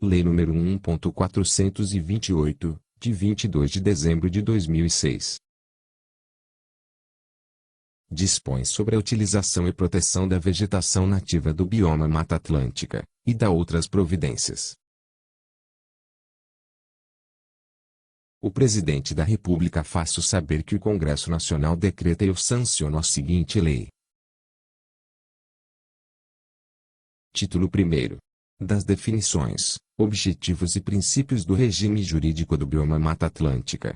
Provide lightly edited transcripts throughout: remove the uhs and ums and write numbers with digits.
Lei nº 1.428, de 22 de dezembro de 2006. Dispõe sobre a utilização e proteção da vegetação nativa do bioma Mata Atlântica, e da outras providências. O Presidente da República faço saber que o Congresso Nacional decreta e eu sanciono a seguinte lei. Título 1º. Das definições, objetivos e princípios do regime jurídico do bioma Mata Atlântica.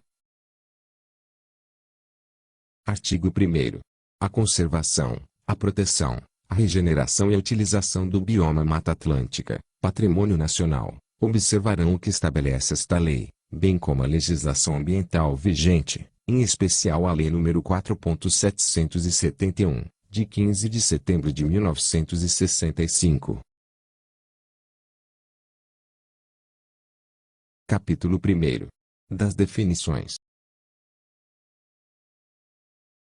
Artigo 1º. A conservação, a proteção, a regeneração e a utilização do bioma Mata Atlântica, patrimônio nacional, observarão o que estabelece esta lei, bem como a legislação ambiental vigente, em especial a Lei nº 4.771, de 15 de setembro de 1965. Capítulo 1º. Das definições.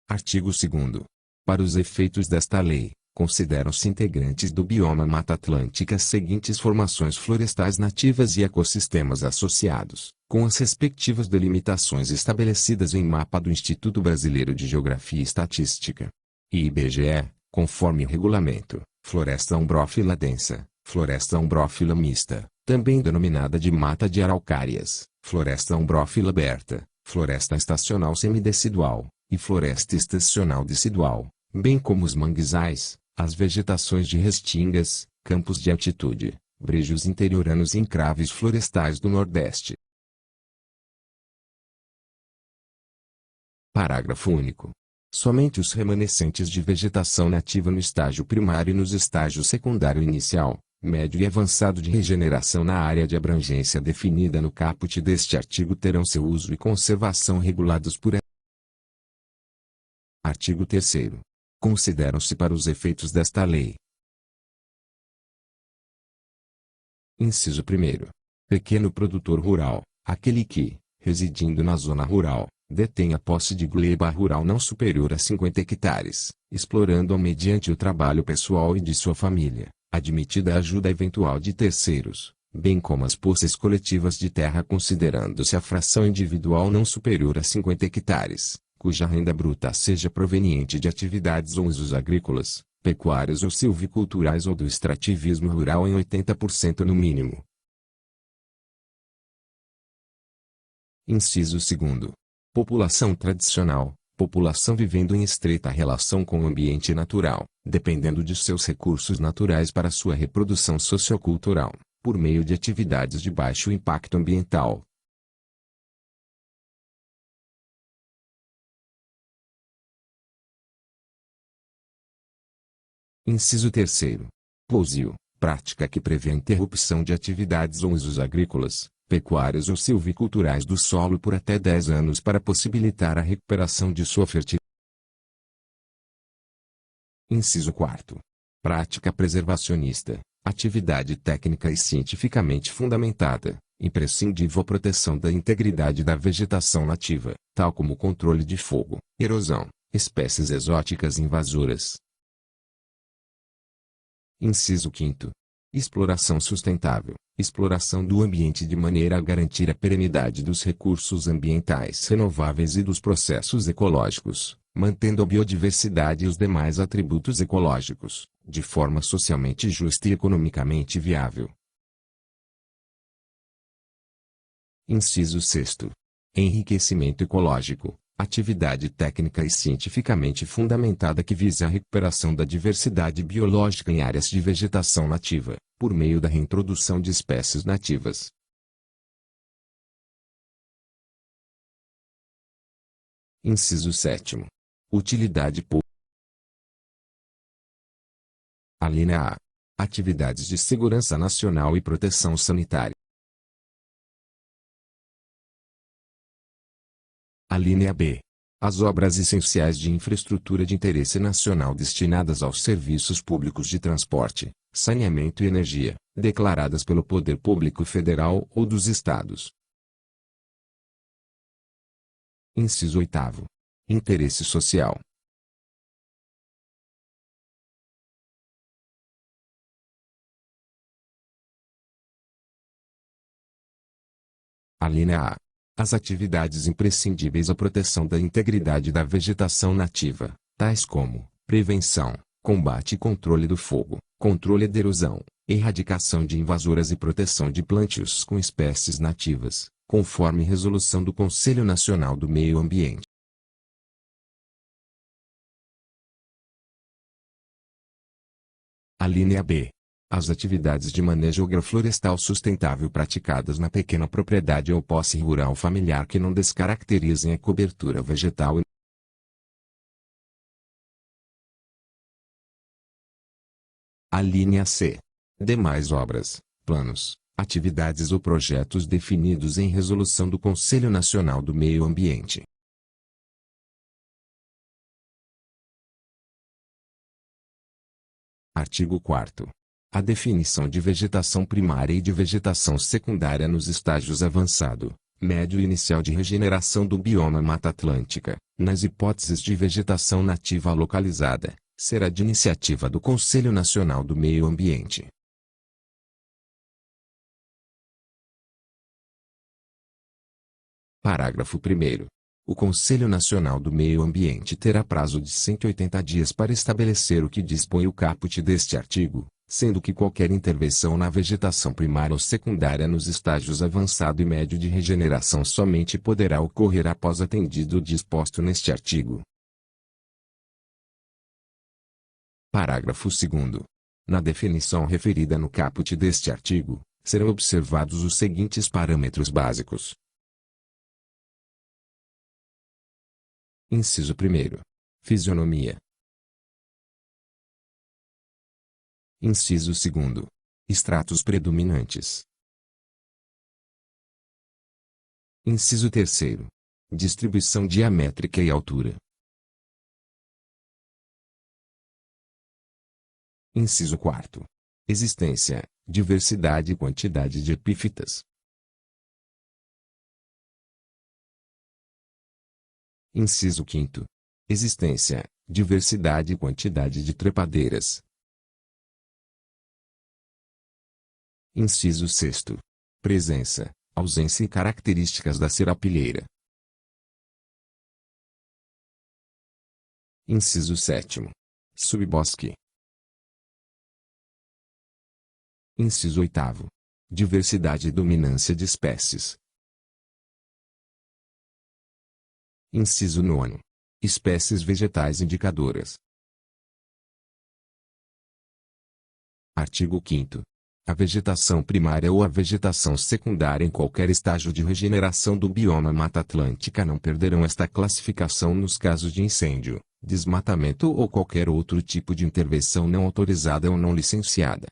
Artigo 2º. Para os efeitos desta lei, consideram-se integrantes do bioma Mata Atlântica as seguintes formações florestais nativas e ecossistemas associados, com as respectivas delimitações estabelecidas em mapa do Instituto Brasileiro de Geografia e Estatística. E IBGE, conforme regulamento, floresta umbrófila densa, floresta umbrófila mista, também denominada de mata de araucárias, floresta umbrófila aberta, floresta estacional semidecidual, e floresta estacional decidual, bem como os manguezais, as vegetações de restingas, campos de altitude, brejos interioranos e encraves florestais do Nordeste. Parágrafo único. Somente os remanescentes de vegetação nativa no estágio primário e nos estágios secundário inicial, médio e avançado de regeneração na área de abrangência definida no caput deste artigo terão seu uso e conservação regulados por Artigo 3º. Consideram-se para os efeitos desta lei. Inciso 1º. Pequeno produtor rural, aquele que, residindo na zona rural, detém a posse de gleba rural não superior a 50 hectares, explorando-a mediante o trabalho pessoal e de sua família, admitida a ajuda eventual de terceiros, bem como as posses coletivas de terra considerando-se a fração individual não superior a 50 hectares, cuja renda bruta seja proveniente de atividades ou usos agrícolas, pecuários ou silviculturais ou do extrativismo rural em 80% no mínimo. Inciso 2º. População tradicional, população vivendo em estreita relação com o ambiente natural, dependendo de seus recursos naturais para sua reprodução sociocultural, por meio de atividades de baixo impacto ambiental. Inciso 3º. Pousio, prática que prevê a interrupção de atividades ou usos agrícolas, pecuários ou silviculturais do solo por até 10 anos para possibilitar a recuperação de sua fertilidade. Inciso 4º. Prática preservacionista, atividade técnica e cientificamente fundamentada, imprescindível à proteção da integridade da vegetação nativa, tal como o controle de fogo, erosão, espécies exóticas invasoras. Inciso 5º. Exploração sustentável, exploração do ambiente de maneira a garantir a perenidade dos recursos ambientais renováveis e dos processos ecológicos, mantendo a biodiversidade e os demais atributos ecológicos, de forma socialmente justa e economicamente viável. Inciso 6º. Enriquecimento ecológico, atividade técnica e cientificamente fundamentada que visa a recuperação da diversidade biológica em áreas de vegetação nativa, por meio da reintrodução de espécies nativas. Inciso 7º. Utilidade pública. Alínea A. Atividades de segurança nacional e proteção sanitária. Alínea B. As obras essenciais de infraestrutura de interesse nacional destinadas aos serviços públicos de transporte, saneamento e energia, declaradas pelo Poder Público Federal ou dos Estados. Inciso 8º. Interesse social. Alínea A. As atividades imprescindíveis à proteção da integridade da vegetação nativa, tais como prevenção, combate e controle do fogo, controle da erosão, erradicação de invasoras e proteção de plântios com espécies nativas, conforme resolução do Conselho Nacional do Meio Ambiente. Alínea B. As atividades de manejo agroflorestal sustentável praticadas na pequena propriedade ou posse rural familiar que não descaracterizem a cobertura vegetal. Alínea C. Demais obras, planos, atividades ou projetos definidos em resolução do Conselho Nacional do Meio Ambiente. Artigo 4º. A definição de vegetação primária e de vegetação secundária nos estágios avançado, médio e inicial de regeneração do bioma Mata Atlântica, nas hipóteses de vegetação nativa localizada, será de iniciativa do Conselho Nacional do Meio Ambiente. Parágrafo 1º. O Conselho Nacional do Meio Ambiente terá prazo de 180 dias para estabelecer o que dispõe o caput deste artigo, sendo que qualquer intervenção na vegetação primária ou secundária nos estágios avançado e médio de regeneração somente poderá ocorrer após atendido o disposto neste artigo. Parágrafo 2º. Na definição referida no caput deste artigo, serão observados os seguintes parâmetros básicos. Inciso 1º. Fisionomia. Inciso 2º. Estratos predominantes. Inciso 3º. Distribuição diamétrica e altura. Inciso 4º. Existência, diversidade e quantidade de epífitas. Inciso 5º. Existência, diversidade e quantidade de trepadeiras. Inciso 6º. Presença, ausência e características da serapilheira. Inciso 7º. Subbosque. Inciso 8º. Diversidade e dominância de espécies. Inciso 9º. Espécies vegetais indicadoras. Artigo 5º. A vegetação primária ou a vegetação secundária em qualquer estágio de regeneração do bioma Mata Atlântica não perderão esta classificação nos casos de incêndio, desmatamento ou qualquer outro tipo de intervenção não autorizada ou não licenciada,